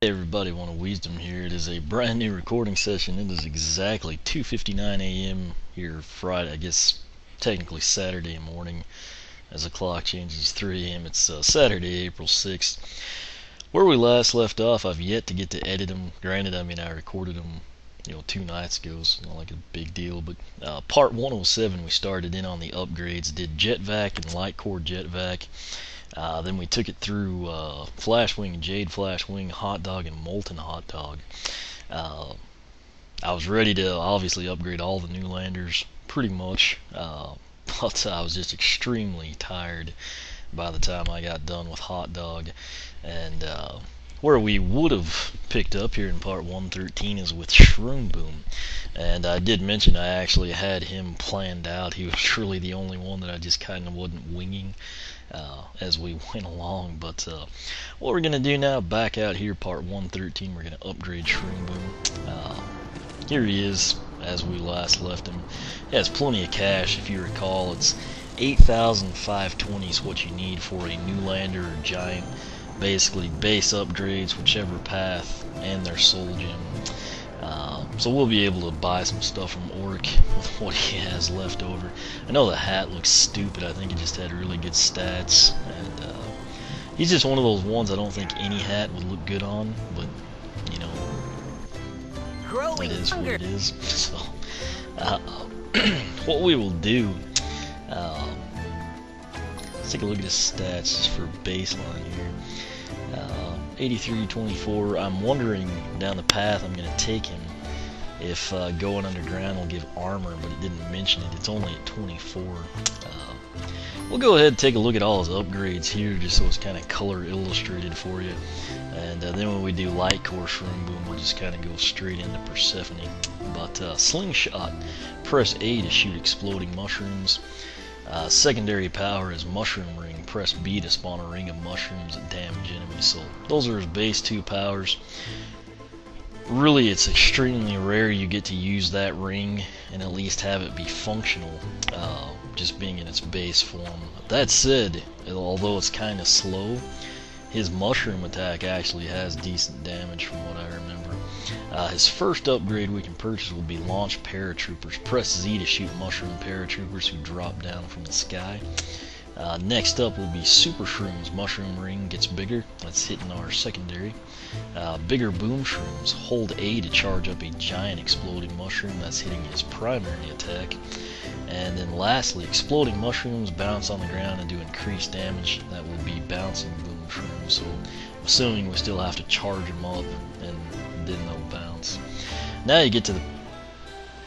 Hey everybody, One of Wisdom here. It is a brand new recording session. It is exactly 2:59 a.m. here Friday, I guess technically Saturday morning, as the clock changes 3 a.m. It's Saturday, April 6th. Where we last left off, I've yet to get to edit them. Granted, I recorded them 2 nights ago, so not like a big deal, but part 107 we started in on the upgrades, did jet vac and light core jet vac. Then we took it through Flashwing and Jade Flashwing, Hot Dog and Molten Hot Dog. I was ready to obviously upgrade all the Newlanders, pretty much, but I was just extremely tired by the time I got done with Hot Dog. And where we would have picked up here in part 113 is with Shroomboom. And I did mention I actually had him planned out. He was truly the only one that I just kind of wasn't winging as we went along. But what we're going to do now, back out here, part 113, we're going to upgrade Shroomboom. Here he is, as we last left him. He has plenty of cash, if you recall. It's 8,520 is what you need for a Newlander or Giant. Basically, base upgrades, whichever path, and their soul gem. So we'll be able to buy some stuff from Orc with what he has left over. I know the hat looks stupid. I think he just had really good stats, and he's just one of those ones I don't think any hat would look good on, but it is what it is. So what we will do, let's take a look at his stats just for baseline here. 83-24. I'm wondering down the path I'm going to take him if going underground will give armor, but it didn't mention it. It's only at 24. We'll go ahead and take a look at all his upgrades here just so it's kind of color illustrated for you. And then when we do light core Shroomboom, we'll just kind of go straight into Persephone. But slingshot, press A to shoot exploding mushrooms. Secondary power is mushroom ring. Press B to spawn a ring of mushrooms that damage enemies. So those are his base 2 powers. Really, it's extremely rare you get to use that ring and at least have it be functional, just being in its base form. That said, although it's kind of slow, his mushroom attack actually has decent damage from what I remember. His first upgrade we can purchase will be launch paratroopers. Press Z to shoot mushroom paratroopers who drop down from the sky. Next up will be super shrooms. Mushroom ring gets bigger. That's hitting our secondary. Bigger boom shrooms. Hold A to charge up a giant exploding mushroom. That's hitting his primary attack. And then lastly, exploding mushrooms bounce on the ground and do increased damage. That will be bouncing boom shrooms. So I'm assuming we still have to charge them up, and then they'll bounce. Now you get to the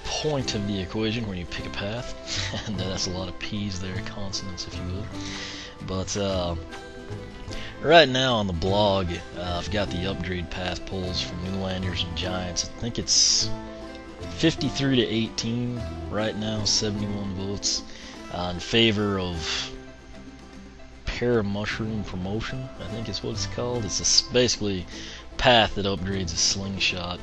point of the equation where you pick a path, and that's a lot of P's there, consonants if you will. But right now on the blog, I've got the upgrade path polls for Newlanders and Giants. I think it's 53 to 18 right now, 71 votes in favor of Mushroom Promotion, I think is what it's called. It's basically path that upgrades a slingshot.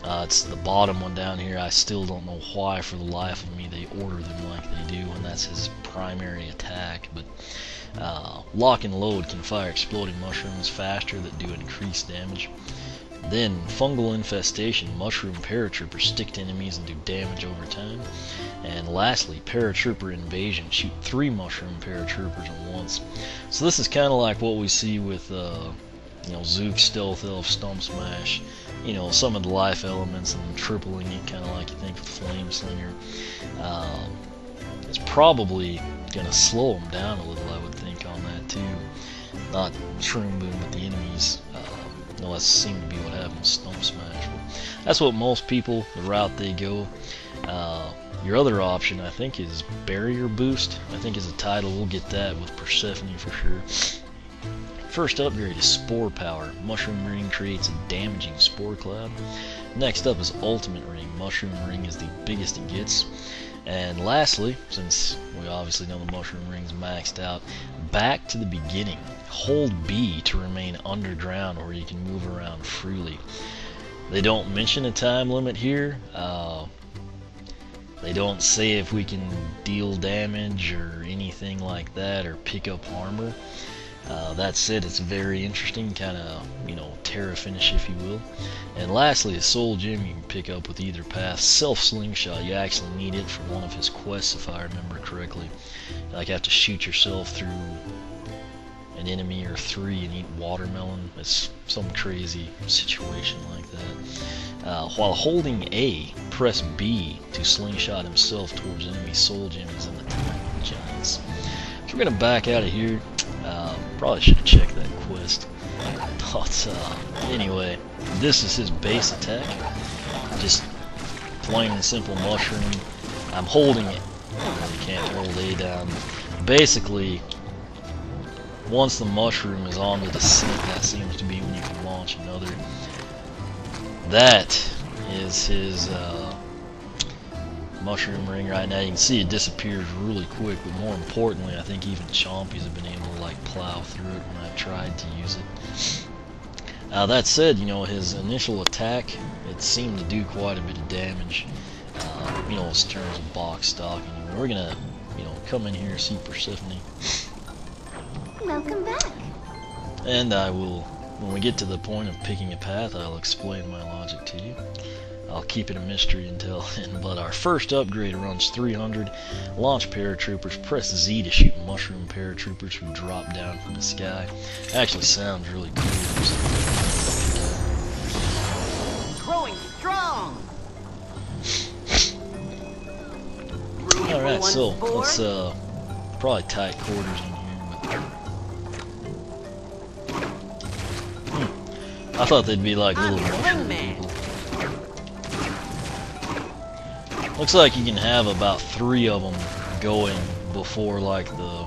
It's the bottom one down here. I still don't know why for the life of me they order them like they do, and that's his primary attack. But lock and load can fire exploding mushrooms faster that do increased damage. Then fungal infestation, mushroom paratroopers stick to enemies and do damage over time. And lastly, paratrooper invasion, shoot 3 mushroom paratroopers at once. So this is kind of like what we see with Zook, Stealth Elf, Stump Smash, some of the life elements, and tripling it, kind of like you think with Flame Slinger. It's probably going to slow them down a little, I would think, on that too. Not Shroomboom, but the enemies. That seemed to be what happened with Stump Smash. But that's what most people, the route they go. Your other option, I think, is Barrier Boost. I think is a title. We'll get that with Persephone for sure. First upgrade is Spore Power. Mushroom Ring creates a damaging spore cloud. Next up is Ultimate Ring. Mushroom Ring is the biggest it gets. And lastly, since we obviously know the Mushroom Ring's maxed out, back to the beginning. Hold B to remain underground where you can move around freely. They don't mention a time limit here. They don't say if we can deal damage or anything like that or pick up armor. That said, it's very interesting, kind of, you know, Terra finish, if you will. And lastly, a soul gem you can pick up with either path. Self slingshot, you actually need it for one of his quests, if I remember correctly. Like, you have to shoot yourself through an enemy or 3 and eat watermelon. It's some crazy situation like that. While holding A, press B to slingshot himself towards enemy soul gems in the Giants. So we're gonna back out of here. Probably should have checked that quest. But anyway, this is his base attack. Just plain and simple mushroom. I'm holding it. You can't hold A down. Basically, once the mushroom is on the descent, that seems to be when you can launch another. That is his mushroom ring right now. You can see it disappears really quick, but more importantly, I think even chompies have been able to like plow through it when I've tried to use it. That said, you know, his initial attack, it seemed to do quite a bit of damage, you know, in terms of box stocking. We're gonna, you know, come in here, see Persephone. Welcome back. And I will, when we get to the point of picking a path, I'll explain my logic to you. I'll keep it a mystery until then, but our first upgrade runs 300. Launch paratroopers, press Z to shoot mushroom paratroopers who drop down from the sky. Actually sounds really cool. Growing strong. Alright, so let's probably tight quarters in here, but I thought they'd be like little mushroom people. Looks like you can have about 3 of them going before like the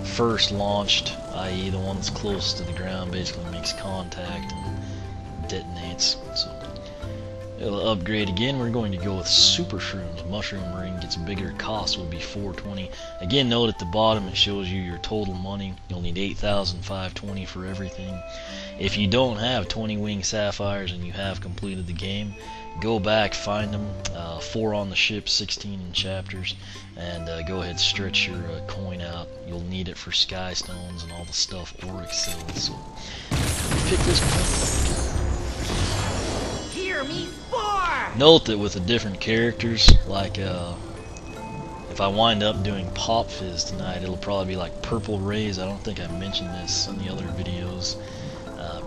first launched, i.e. the one that's closest to the ground basically makes contact and detonates. So it'll upgrade again. We're going to go with Super Shrooms. Mushroom ring gets bigger. Cost will be 420. Again, note at the bottom it shows you your total money. You'll need 8,520 for everything. If you don't have 20 wing sapphires and you have completed the game, go back, find them, 4 on the ship, 16 in chapters, and go ahead, stretch your coin out. You'll need it for sky stones and all the stuff Oryx sells. So pick this one. Hear me spore! Note that with the different characters, like if I wind up doing Pop Fizz tonight, it'll probably be like Purple Rays. I don't think I mentioned this in the other videos.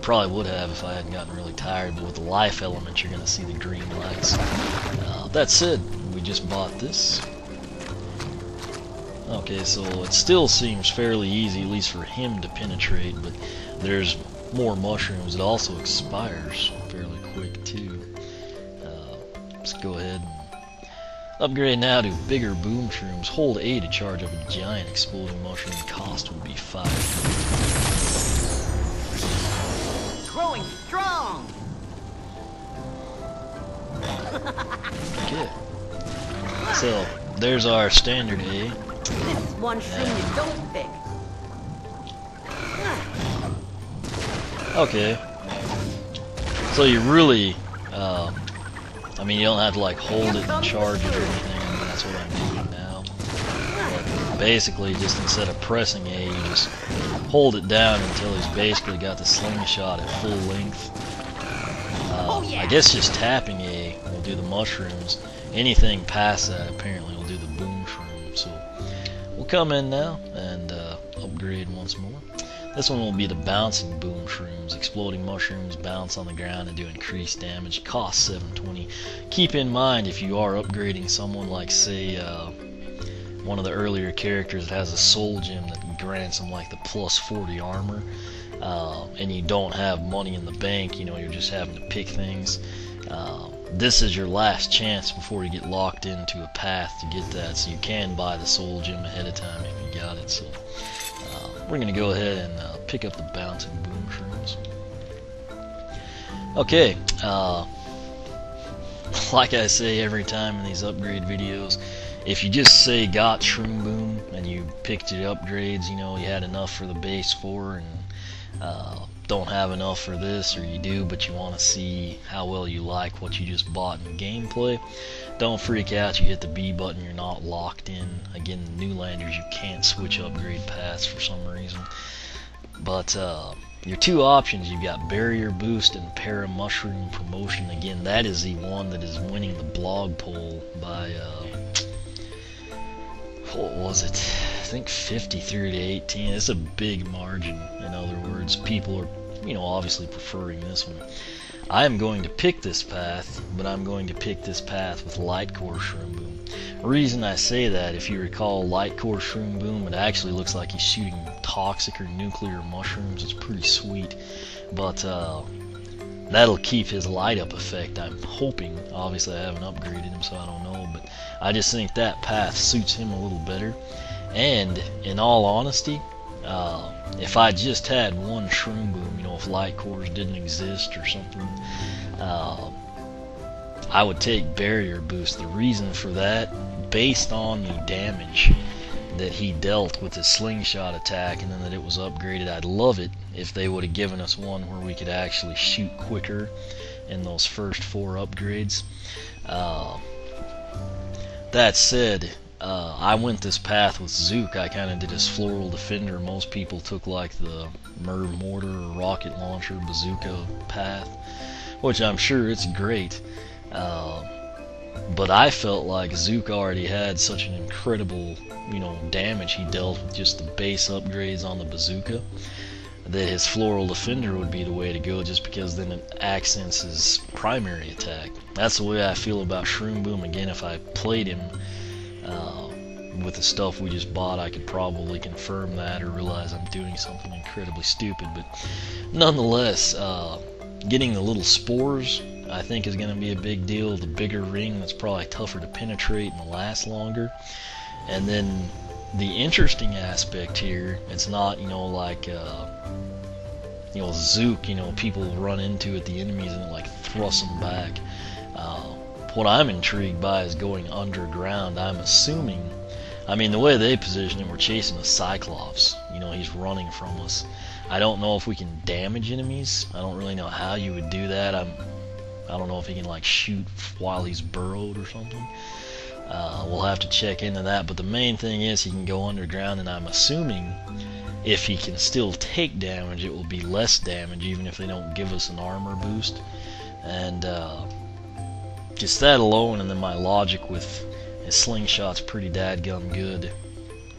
Probably would have if I hadn't gotten really tired, but with the life element you're going to see the green lights. That said, we just bought this. Okay, so it still seems fairly easy, at least for him to penetrate, but there's more mushrooms. It also expires fairly quick too. Let's go ahead and upgrade now to bigger boom shrooms. Hold A to charge up a giant exploding mushroom. Cost will be 5. Growing strong. Okay. So there's our standard A. This is one shroom you don't pick. Okay. So you really, I mean, you don't have to like hold it and charge it or anything. I mean, that's what I'm doing now. But basically, just instead of pressing A, you just hold it down until he's basically got the slingshot at full length. I guess just tapping A will do the mushrooms. Anything past that apparently will do the boom shroom. So we'll come in now and upgrade once more. This one will be the bouncing boom shrooms. Exploding mushrooms bounce on the ground and do increased damage. Cost 720. Keep in mind, if you are upgrading someone like, say, one of the earlier characters that has a soul gem that grants them like the plus 40 armor, and you don't have money in the bank, you know, you're just having to pick things, this is your last chance before you get locked into a path to get that, so you can buy the soul gem ahead of time if you got it. So we're going to go ahead and pick up the bouncing boom shrooms. Okay, like I say every time in these upgrade videos, if you just say got Shroomboom and you picked your upgrades, you know, you had enough for the base 4 and don't have enough for this, or you do but you want to see how well you like what you just bought in gameplay, don't freak out. You hit the B button, you're not locked in. Again, Newlanders, you can't switch upgrade paths for some reason. But your two options, you've got Barrier Boost and Para Mushroom Promotion. Again, that is the one that is winning the blog poll by, what was it? I think 53 to 18. It's a big margin. In other words, people are, obviously preferring this one. I am going to pick this path, but I'm going to pick this path with Light Core Shroomboom. The reason I say that, if you recall, Light Core Shroomboom, it actually looks like he's shooting toxic or nuclear mushrooms. It's pretty sweet, but that'll keep his light up effect, I'm hoping. Obviously I haven't upgraded him, so I don't know, but I just think that path suits him a little better. And in all honesty, if I just had one Shroomboom, if Light Cores didn't exist or something, I would take Barrier Boost. The reason for that, based on the damage that he dealt with his slingshot attack, and then that it was upgraded, I'd love it if they would have given us one where we could actually shoot quicker in those first 4 upgrades. That said, I went this path with Zook. I kind of did his Floral Defender. Most people took like the Merv Mortar or Rocket Launcher Bazooka path, which I'm sure it's great. But I felt like Zook already had such an incredible, damage he dealt with just the base upgrades on the bazooka, that his Floral Defender would be the way to go, just because then it accents his primary attack. That's the way I feel about Shroomboom. Again, if I played him with the stuff we just bought, I could probably confirm that or realize I'm doing something incredibly stupid. But nonetheless, getting the little spores, I think, is going to be a big deal. The bigger ring, that's probably tougher to penetrate and last longer. And then the interesting aspect here, it's not, like, Zook, people run into it, the enemies, and it, like, thrusts them back. What I'm intrigued by is going underground. I'm assuming, the way they position it, we're chasing a Cyclops. He's running from us. I don't know if we can damage enemies. I don't really know how you would do that. I don't know if he can like shoot while he's burrowed or something. We'll have to check into that, but the main thing is he can go underground, and I'm assuming if he can still take damage, it will be less damage even if they don't give us an armor boost. And just that alone, and then my logic with his slingshot's pretty dadgum good.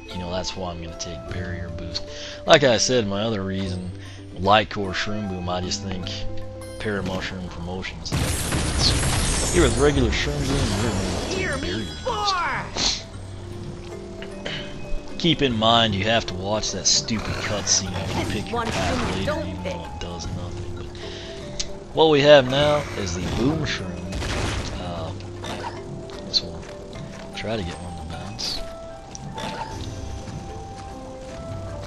That's why I'm going to take Barrier Boost. Like I said, my other reason, Light Core Shroomboom, I just think Para Mushroom Promotion is the better difference. Here with regular Shroomboom, you're going to take Barrier Boost. Keep in mind, you have to watch that stupid cutscene if you pick your path later, even though it does nothing. But what we have now is the Boom Shroom. This one. Try to get one to bounce.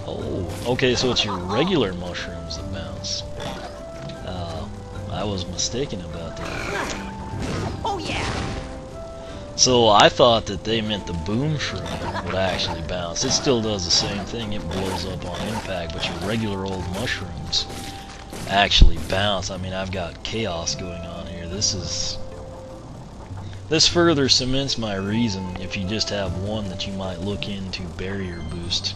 Oh, okay, so it's your regular mushrooms that bounce. I was mistaken about that. Oh yeah. So I thought that they meant the Boom Shroom would actually bounce. It still does the same thing. It blows up on impact, but your regular old mushrooms actually bounce. I've got chaos going on here. This further cements my reason, if you just have one, that you might look into Barrier Boost.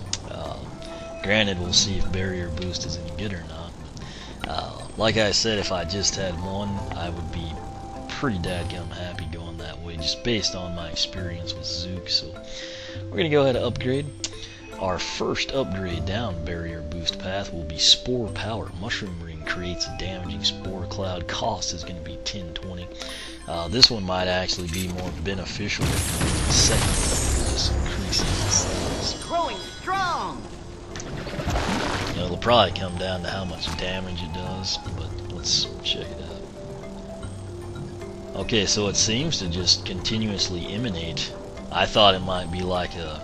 Granted, we'll see if Barrier Boost is any good or not. Like I said, if I just had one, I would be pretty dadgum happy going that way, just based on my experience with Zook. So we're going to go ahead and upgrade. Our first upgrade down Barrier Boost path will be Spore Power. Mushroom Ring creates a damaging spore cloud. Cost is going to be 1020. This one might actually be more beneficial than the second, just increasing the size. Growing strong. It'll probably come down to how much damage it does, but let's check it out. Okay, so it seems to just continuously emanate. I thought it might be like a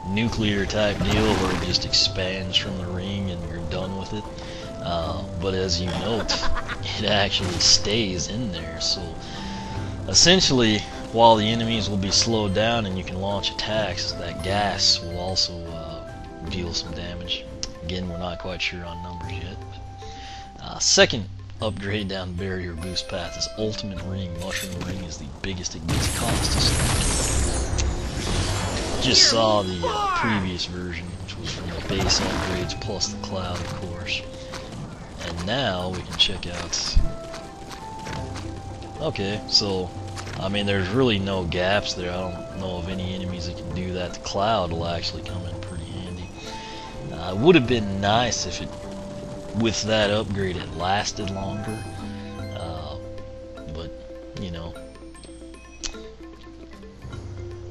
nuclear type deal where it just expands from the ring and you're done with it. But as you note, it actually stays in there. So essentially, while the enemies will be slowed down and you can launch attacks, that gas will also deal some damage. Again, we're not quite sure on numbers yet. Second upgrade down Barrier Boost path is Ultimate Ring. Mushroom Ring is the biggest it gets. Cost is just saw the previous version, which was from the base upgrades plus the cloud, of course. And now we can check out. Okay, so I mean, there's really no gaps there. I don't know of any enemies that can do that. The cloud will actually come in pretty handy. It would have been nice if it, with that upgrade, it lasted longer. But you know.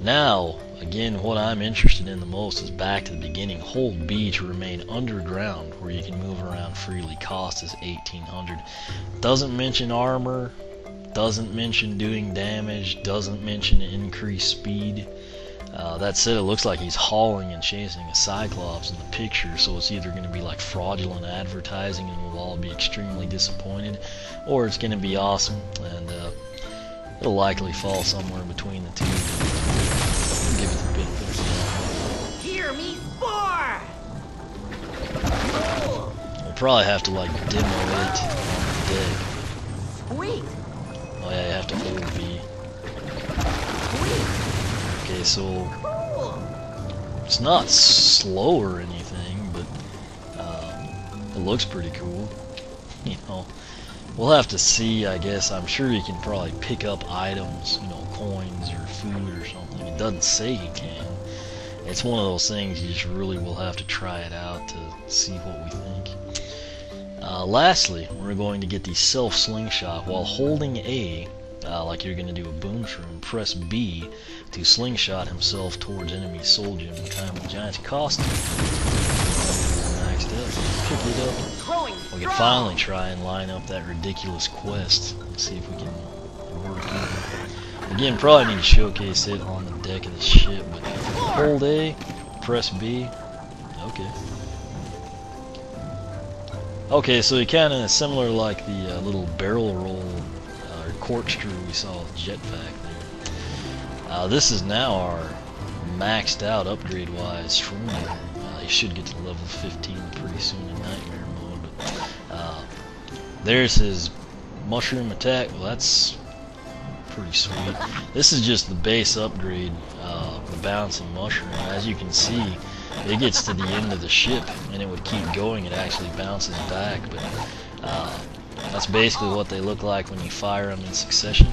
Now, again, what I'm interested in the most is back to the beginning. Hold B to remain underground, where you can move around freely. Cost is 1800. Doesn't mention armor, doesn't mention doing damage, doesn't mention increased speed. That said, it looks like he's hauling and chasing a Cyclops in the picture, so it's either going to be like fraudulent advertising and we'll all be extremely disappointed, or it's going to be awesome, and it'll likely fall somewhere between the two. Give it the benefit of the doubt. Hear me spore! We'll probably have to like demo it on the deck. Sweet! Oh yeah, you have to hold B. Sweet! Okay, so Cool! it's not slow or anything, but it looks pretty cool. You know, we'll have to see, I guess. I'm sure you can probably pick up items, you know, coins or food or something. It doesn't say you can. It's one of those things you just really will have to try it out to see what we think. Lastly, we're going to get the self slingshot while holding A, like you're going to do a boom shroom. Press B to slingshot himself towards enemy soul gem. Time of the Giants cost him. Maxed up. Pick it up. We can finally try and line up that ridiculous quest. Let's see if we can work it. Again, probably need to showcase it on the deck of the ship, but hold A, press B. Okay. Okay, so it kind of similar like the little barrel roll or corkscrew we saw with Jetpack there. This is now our maxed out upgrade wise Shroomboom. You should get to level 15 pretty soon in Nightmare mode. But there's his mushroom attack. Well, that's pretty sweet. This is just the base upgrade, the bouncing mushroom. As you can see, it gets to the end of the ship and it would keep going. It actually bounces back, but that's basically what they look like when you fire them in succession.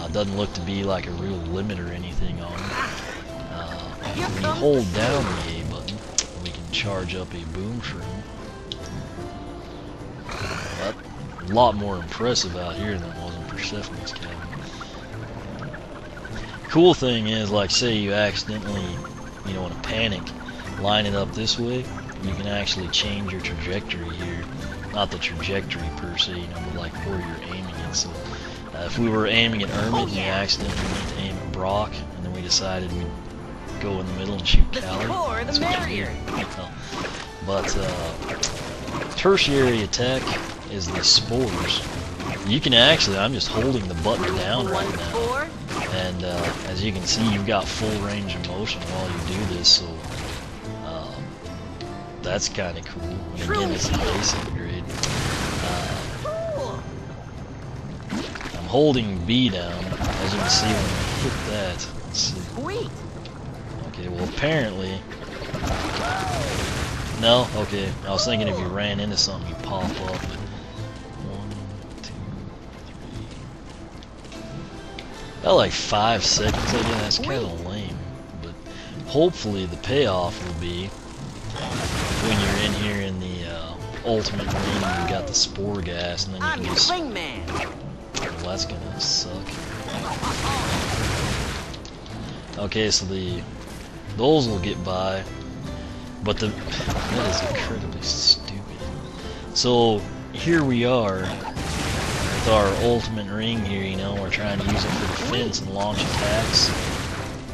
It doesn't look to be like a real limit or anything on it. When you hold down the A button, we can charge up a boom shroom. But a lot more impressive out here than it was in Persephone's cabin. Cool thing is, like, say you accidentally, you know, in a panic, line it up this way, you can actually change your trajectory here. Not the trajectory per se, you know, but like where you're aiming it. So if we were aiming at Ermit and we accidentally went to aim at Brock, and then we decided we'd go in the middle and shoot Callie, that's what you do. But tertiary attack is the spores. You can actually, I'm just holding the button down right now, and as you can see, you've got full range of motion while you do this, so that's kind of cool. And again, it's a base upgrade. I'm holding B down, as you can see when I hit that. Let's see. Okay, well apparently... No? Okay, I was thinking if you ran into something, you pop up. 1, 2, 3... About like 5 seconds again, that's kind of lame. But hopefully the payoff will be when you're in here in the ultimate ring, you got the spore gas, and then you can just... Well, that's gonna suck. Okay, so those will get by, but that is incredibly stupid. So here we are with our ultimate ring here, you know, we're trying to use it for defense and launch attacks,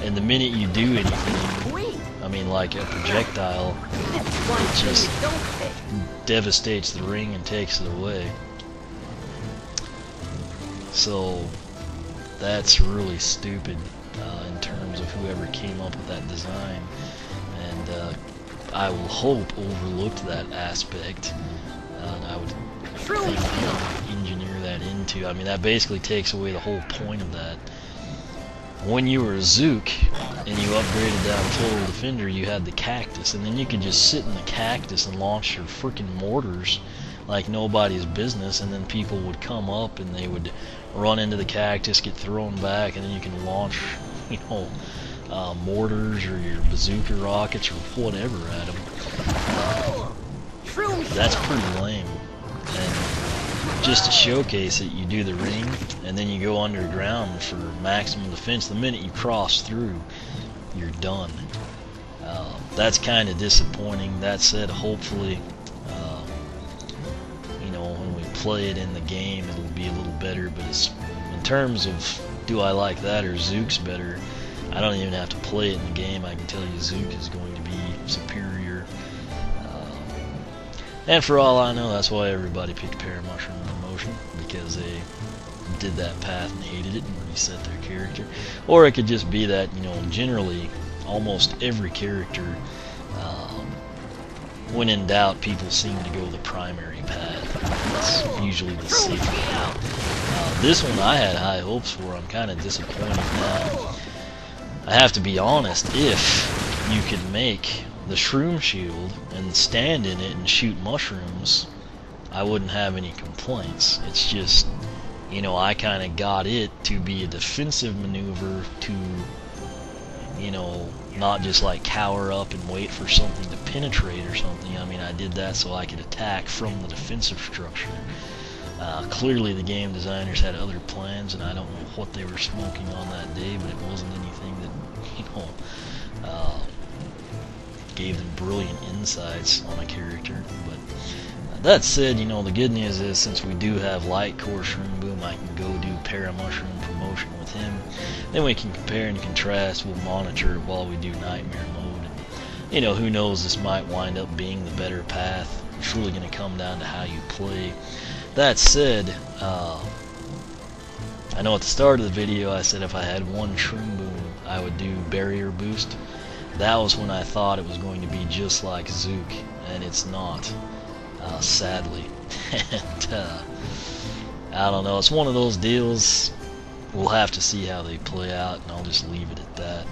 and the minute you do anything, I mean like a projectile, it just devastates the ring and takes it away. So that's really stupid in terms of whoever came up with that design, and I will hope overlooked that aspect, and I would think they would engineer that into, I mean that basically takes away the whole point of that. when you were a Zook and you upgraded down Total Defender, you had the cactus, and then you could just sit in the cactus and launch your freaking mortars like nobody's business, and then people would come up and they would run into the cactus, get thrown back, and then you can launch, you know, mortars or your bazooka rockets or whatever at them. That's pretty lame. And just to showcase it, you do the ring, and then you go underground for maximum defense. The minute you cross through, you're done. That's kind of disappointing. That said, hopefully, you know, when we play it in the game, it'll be a little better. But it's, in terms of do I like that or Zook's better, I don't even have to play it in the game. I can tell you Zook is going to be superior. And for all I know, that's why everybody picked Paramushroom Promotion, because they did that path and hated it and reset their character. Or it could just be that, you know, generally almost every character, when in doubt, people seem to go the primary path. It's usually the safer route. This one I had high hopes for. I'm kind of disappointed now. I have to be honest, if you could make the Shroom Shield and stand in it and shoot mushrooms, I wouldn't have any complaints. It's just, you know, I kind of got it to be a defensive maneuver to, you know, not just like cower up and wait for something to penetrate or something. I mean, I did that so I could attack from the defensive structure. Clearly the game designers had other plans, and I don't know what they were smoking on that day, but it wasn't anything that, you know, gave them brilliant insights on a character. But that said, you know, the good news is, since we do have Light Core Shroomboom, I can go do Paramushroom Promotion with him. Then we can compare and contrast. We'll monitor it while we do Nightmare Mode. And, you know, who knows, this might wind up being the better path. It's really going to come down to how you play. That said, I know at the start of the video I said if I had one Shroomboom I would do Barrier Boost. That was when I thought it was going to be just like Zook, and it's not, sadly. And I don't know, it's one of those deals. We'll have to see how they play out, and I'll just leave it at that.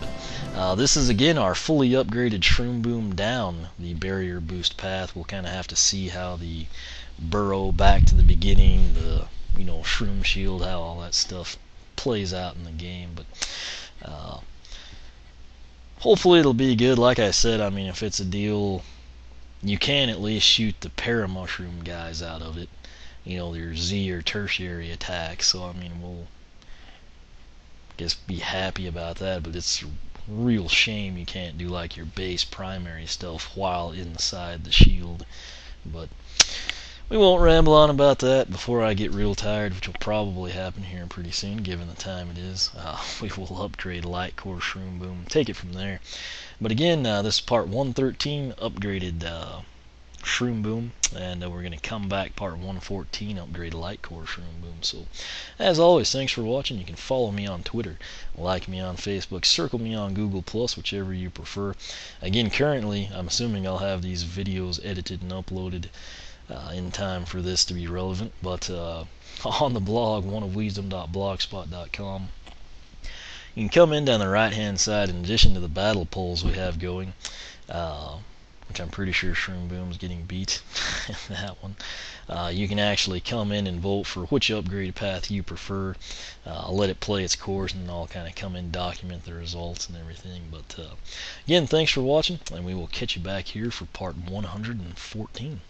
But this is again our fully upgraded Shroomboom down the Barrier Boost path. We'll kind of have to see how the burrow back to the beginning, the, you know, Shroom Shield, how all that stuff plays out in the game. But hopefully it'll be good. Like I said, I mean, if it's a deal, you can at least shoot the Paramushroom guys out of it, you know, your Z or tertiary attacks. So I mean, we'll guess be happy about that. But it's a real shame you can't do like your base primary stuff while inside the shield. But we won't ramble on about that before I get real tired, which will probably happen here pretty soon, given the time it is. We will upgrade Light Core Shroomboom, take it from there. But again, this is part 113, upgraded Shroomboom, and we're going to come back part 114, upgrade Light Core Shroomboom. So, as always, thanks for watching. You can follow me on Twitter, like me on Facebook, circle me on Google+, whichever you prefer. Again, currently, I'm assuming I'll have these videos edited and uploaded in time for this to be relevant, but on the blog, oneofwisdom.blogspot.com, you can come in down the right hand side. In addition to the battle polls we have going, which I'm pretty sure Shroomboom's getting beat in that one, you can actually come in and vote for which upgrade path you prefer. I'll let it play its course, and I'll kind of come in, document the results and everything. But again, thanks for watching, and we will catch you back here for part 114.